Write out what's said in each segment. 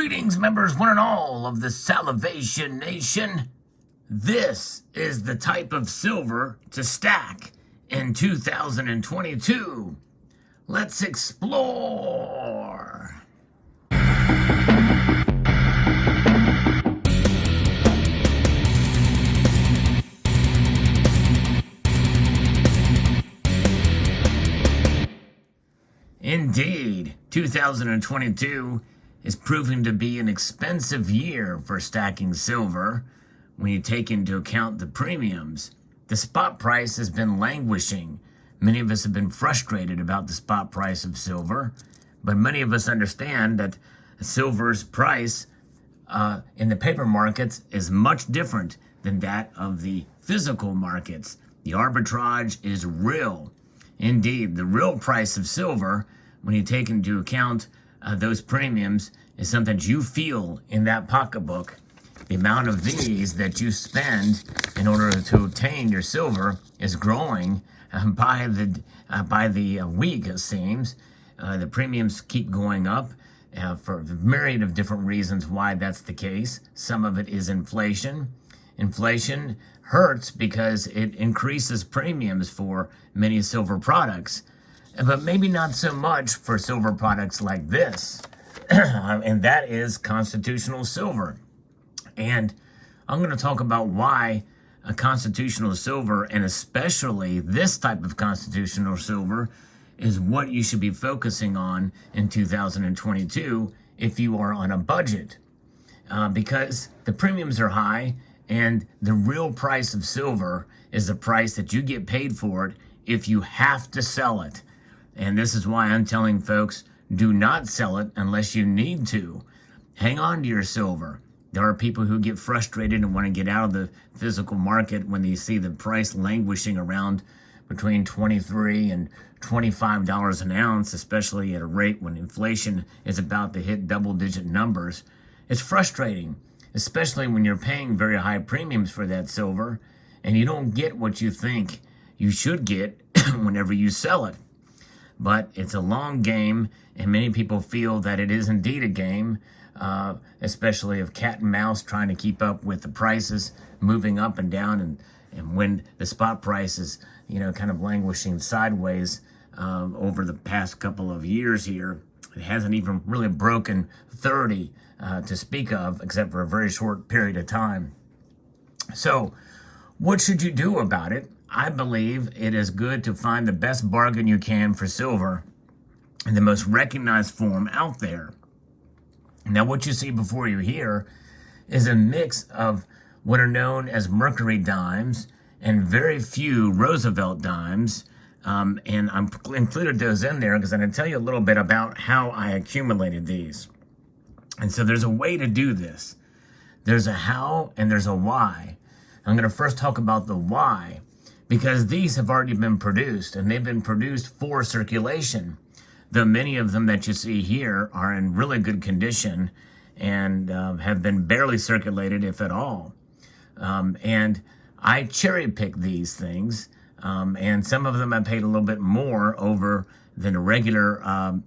Greetings, members, one and all of the Salivation Nation. This is the type of silver to stack in 2022. Let's explore. Indeed, 2022 is proving to be an expensive year for stacking silver when you take into account the premiums. The spot price has been languishing. Many of us have been frustrated about the spot price of silver, but many of us understand that silver's price in the paper markets is much different than that of the physical markets. The arbitrage is real. Indeed, the real price of silver, when you take into account those premiums, is something that you feel in that pocketbook. The amount of these that you spend in order to obtain your silver is growing by the week, it seems. The premiums keep going up for a myriad of different reasons why that's the case. Some of it is inflation. Inflation hurts because it increases premiums for many silver products, but maybe not so much for silver products like this, and that is constitutional silver. And I'm going to talk about why a constitutional silver, and especially this type of constitutional silver, is what you should be focusing on in 2022 if you are on a budget, because the premiums are high, and the real price of silver is the price that you get paid for it if you have to sell it. And this is why I'm telling folks, do not sell it unless you need to. Hang on to your silver. There are people who get frustrated and want to get out of the physical market when they see the price languishing around between $23 and $25 an ounce, especially at a rate when inflation is about to hit double-digit numbers. It's frustrating, especially when you're paying very high premiums for that silver and you don't get what you think you should get whenever you sell it. But it's a long game, and many people feel that it is indeed a game, especially of cat and mouse trying to keep up with the prices moving up and down, and when the spot price is, kind of languishing sideways over the past couple of years here. It hasn't even really broken 30 to speak of, except for a very short period of time. So what should you do about it? I believe it is good to find the best bargain you can for silver in the most recognized form out there. Now, what you see before you here is a mix of what are known as Mercury Dimes and very few Roosevelt Dimes. And I'm included those in there because I'm going to tell you a little bit about how I accumulated these. And so there's a way to do this. There's a how and there's a why. I'm going to first talk about the why, because these have already been produced, and they've been produced for circulation. Though many of them that you see here are in really good condition and have been barely circulated, if at all. And I cherry pick these things, and some of them I paid a little bit more over than a regular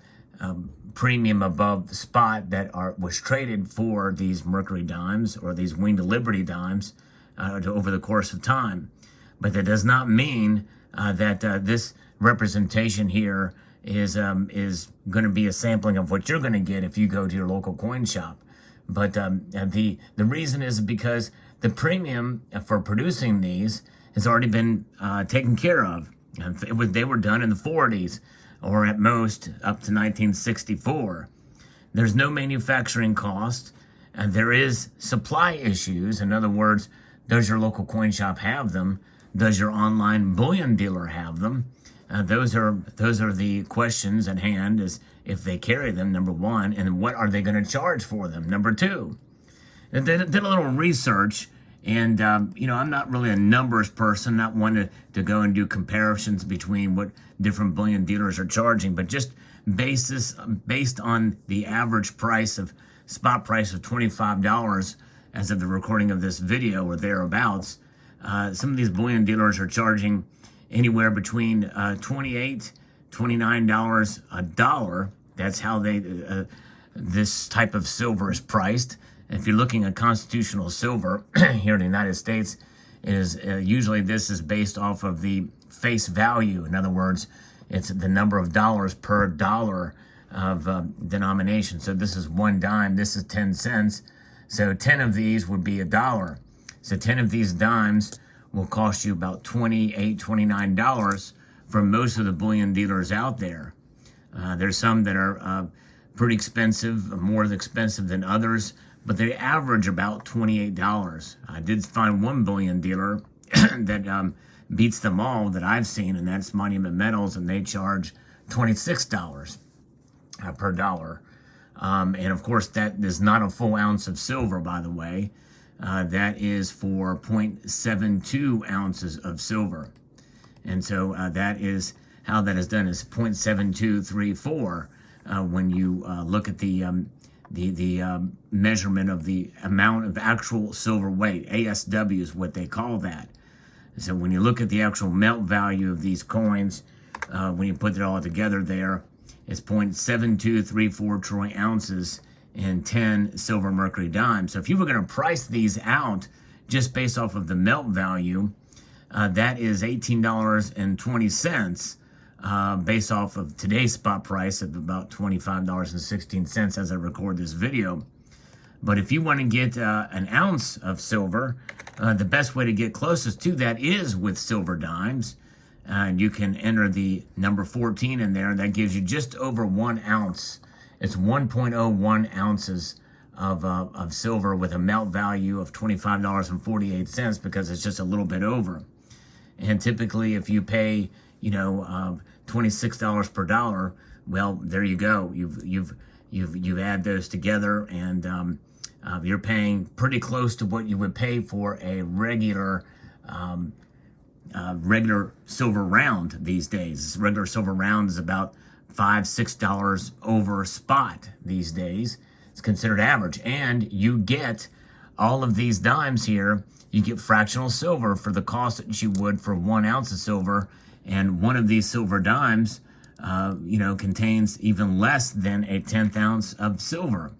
premium above the spot that was traded for these Mercury Dimes or these Winged Liberty Dimes over the course of time. But that does not mean that this representation here is going to be a sampling of what you're going to get if you go to your local coin shop. But the reason is because the premium for producing these has already been taken care of. They were done in the 40s, or at most up to 1964. There's no manufacturing cost, and there is supply issues. In other words, does your local coin shop have them? Does your online bullion dealer have them? Those are the questions at hand, is if they carry them, number one, and what are they going to charge for them, number two. And did a little research, and I'm not really a numbers person, not one to go and do comparisons between what different bullion dealers are charging, but just based on the average spot price of $25 as of the recording of this video or thereabouts. Some of these bullion dealers are charging anywhere between $28, $29 a dollar. That's how they this type of silver is priced. If you're looking at constitutional silver here in the United States, usually this is based off of the face value. In other words, it's the number of dollars per dollar of denomination. So this is 1 dime, this is 10 cents. So 10 of these would be $1. So 10 of these dimes will cost you about $28, $29 for most of the bullion dealers out there. There's some that are pretty expensive, more expensive than others, but they average about $28. I did find one bullion dealer that beats them all that I've seen, and that's Monument Metals, and they charge $26 per dollar. And of course, that is not a full ounce of silver, by the way. That is for 0.72 ounces of silver. And so that is how that is done, is 0.7234 when you look at the measurement of the amount of actual silver weight. ASW is what they call that. So when you look at the actual melt value of these coins, when you put it all together there, it's 0.7234 troy ounces in 10 silver Mercury dimes. So if you were going to price these out just based off of the melt value, that is $18.20 based off of today's spot price of about $25.16 as I record this video. But if you want to get an ounce of silver, the best way to get closest to that is with silver dimes. And you can enter the number 14 in there, and that gives you just over 1 ounce. It's 1.01 ounces of silver with a melt value of $25.48 because it's just a little bit over. And typically, if you pay, $26 per dollar, well, there you go. You've add those together, and you're paying pretty close to what you would pay for a regular silver round these days. Regular silver round is about $5-6 over spot these days. It's considered average, and you get all of these dimes here. You get fractional silver for the cost that you would for 1 ounce of silver, and one of these silver dimes, contains even less than a 1/10 ounce of silver.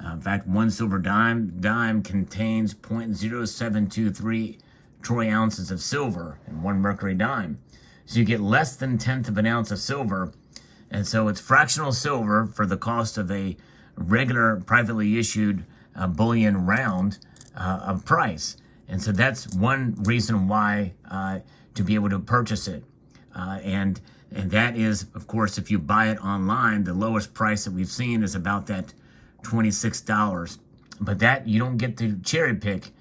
In fact, one silver dime contains 0.0723 troy ounces of silver in one Mercury dime. So you get less than 1/10 of an ounce of silver. And so it's fractional silver for the cost of a regular privately issued bullion round of price. And so that's one reason why to be able to purchase it. And that is, of course, if you buy it online, the lowest price that we've seen is about that $26. But that you don't get to cherry pick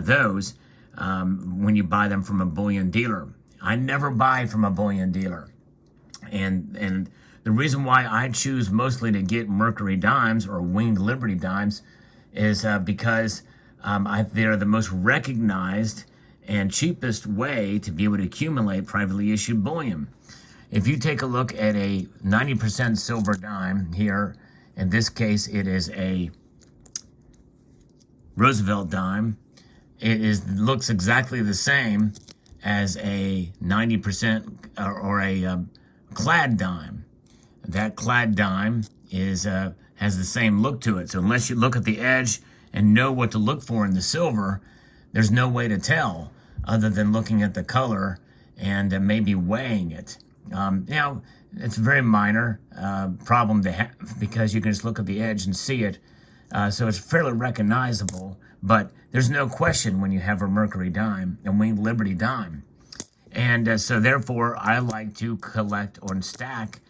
those when you buy them from a bullion dealer. I never buy from a bullion dealer. And the reason why I choose mostly to get Mercury dimes or Winged Liberty dimes is because they're the most recognized and cheapest way to be able to accumulate privately issued bullion. If you take a look at a 90% silver dime here, in this case it is a Roosevelt dime, looks exactly the same as a 90% or a clad dime. That clad dime has the same look to it. So unless you look at the edge and know what to look for in the silver, there's no way to tell other than looking at the color and maybe weighing it. Now, it's a very minor problem to have because you can just look at the edge and see it. So it's fairly recognizable, but there's no question when you have a Mercury dime, a Winged Liberty dime. And so therefore, I like to collect or stack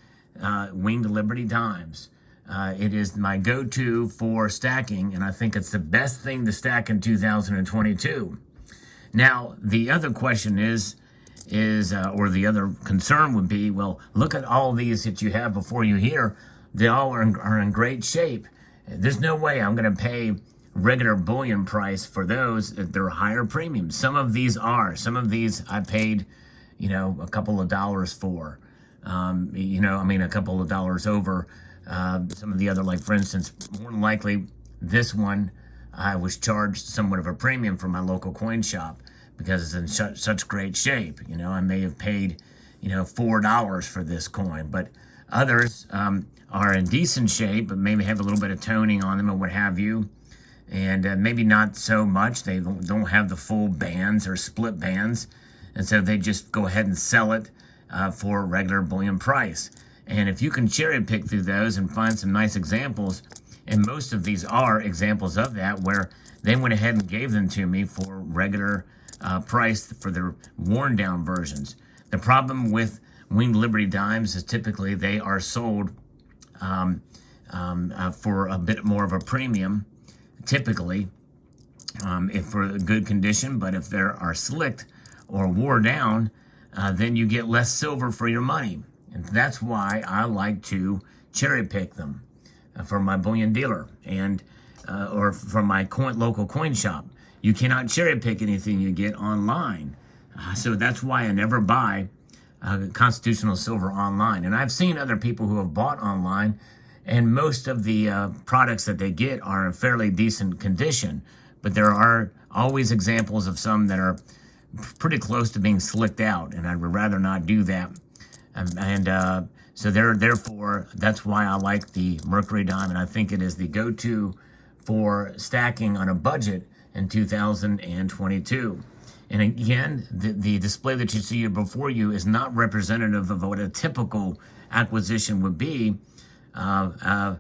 Winged Liberty dimes. It is my go-to for stacking, and I think it's the best thing to stack in 2022. Now, the other question or the other concern would be, well, look at all these that you have before you here. They all are in great shape. There's no way I'm going to pay regular bullion price for those. They're higher premiums. Some of these are. Some of these I paid, a couple of dollars for. A couple of dollars over some of the other, like for instance, more than likely this one I was charged somewhat of a premium from my local coin shop because it's in such great shape. I may have paid, $4 for this coin, but Others are in decent shape, but maybe have a little bit of toning on them or what have you. And maybe not so much. They don't have the full bands or split bands. And so they just go ahead and sell it for a regular bullion price. And if you can cherry pick through those and find some nice examples, and most of these are examples of that, where they went ahead and gave them to me for regular price for their worn down versions. The problem with Winged Liberty Dimes is typically they are sold for a bit more of a premium, typically, if for a good condition. But if they are slicked or wore down, then you get less silver for your money. And that's why I like to cherry pick them for my bullion dealer and or from my local coin shop. You cannot cherry pick anything you get online. So that's why I never buy constitutional silver online. And I've seen other people who have bought online, and most of the products that they get are in fairly decent condition. But there are always examples of some that are pretty close to being slicked out, and I would rather not do that. So therefore, that's why I like the Mercury Dime, and I think it is the go-to for stacking on a budget in 2022. And again, the display that you see here before you is not representative of what a typical acquisition would be, but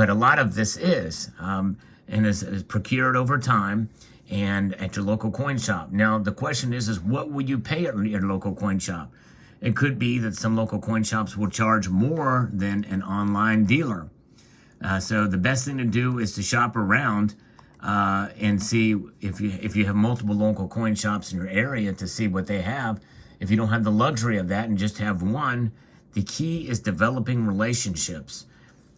a lot of this is, and is procured over time and at your local coin shop. Now, the question is what will you pay at your local coin shop? It could be that some local coin shops will charge more than an online dealer. So the best thing to do is to shop around and see if you have multiple local coin shops in your area to see what they have. If you don't have the luxury of that and just have one, the key is developing relationships.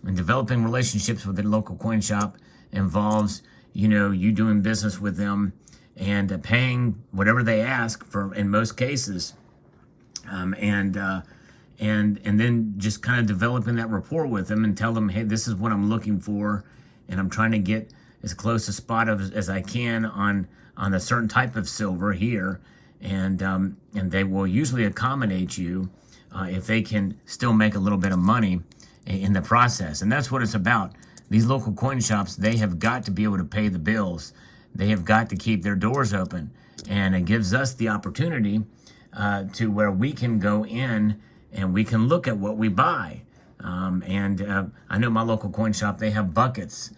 And developing relationships with a local coin shop involves, you doing business with them and paying whatever they ask for in most cases. And then just kind of developing that rapport with them and tell them, hey, this is what I'm looking for, and I'm trying to get as close a spot as I can on a certain type of silver here, and they will usually accommodate you if they can still make a little bit of money in the process. And that's what it's about. These local coin shops, they have got to be able to pay the bills. They have got to keep their doors open, and it gives us the opportunity to where we can go in and we can look at what we buy. I know my local coin shop, they have buckets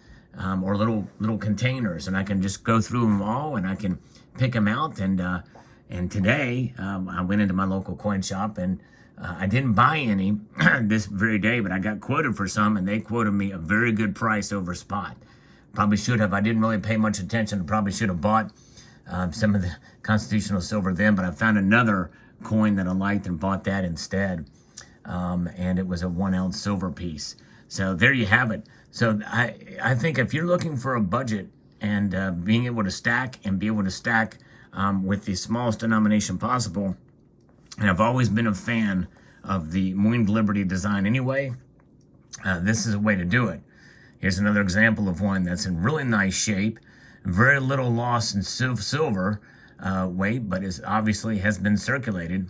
or little containers, and I can just go through them all and I can pick them out. And today I went into my local coin shop and I didn't buy any this very day, but I got quoted for some, and they quoted me a very good price over spot. Probably should have. I didn't really pay much attention. Probably should have bought some of the constitutional silver then, but I found another coin that I liked and bought that instead. And it was a 1 ounce silver piece. So there you have it. So I think if you're looking for a budget and being able to stack and be able to stack with the smallest denomination possible, and I've always been a fan of the Winged Liberty design anyway, this is a way to do it. Here's another example of one that's in really nice shape. Very little loss in silver weight, but is obviously has been circulated.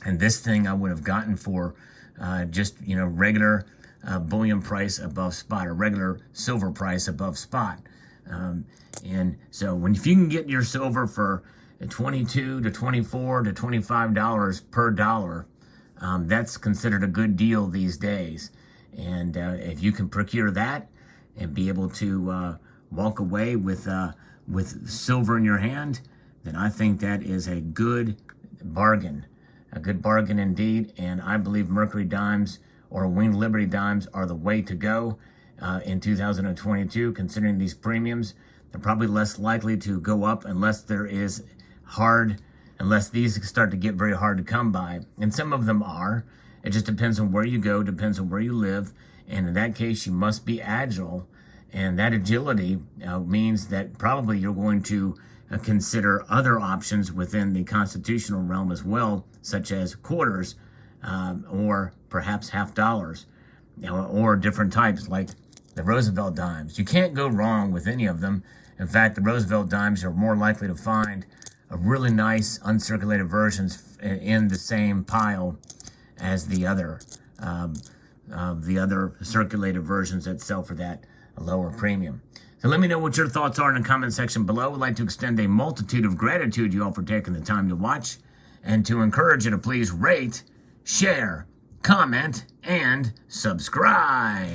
And this thing I would have gotten for just regular bullion price above spot, or regular silver price above spot. And so if you can get your silver for $22 to $24 to $25 per dollar, that's considered a good deal these days. And if you can procure that and be able to walk away with silver in your hand, then I think that is a good bargain indeed. And I believe Mercury Dimes or Winged Liberty Dimes are the way to go in 2022. Considering these premiums, they're probably less likely to go up unless these start to get very hard to come by. And some of them are. It just depends on where you go, depends on where you live. And in that case, you must be agile. And that agility means that probably you're going to consider other options within the constitutional realm as well, such as quarters or perhaps half dollars, or different types like the Roosevelt dimes. You can't go wrong with any of them. In fact, the Roosevelt dimes are more likely to find a really nice uncirculated versions in the same pile as the other the other circulated versions that sell for that lower premium. So let me know what your thoughts are in the comment section below. I'd like to extend a multitude of gratitude to you all for taking the time to watch, and to encourage you to please rate, share, comment, and subscribe.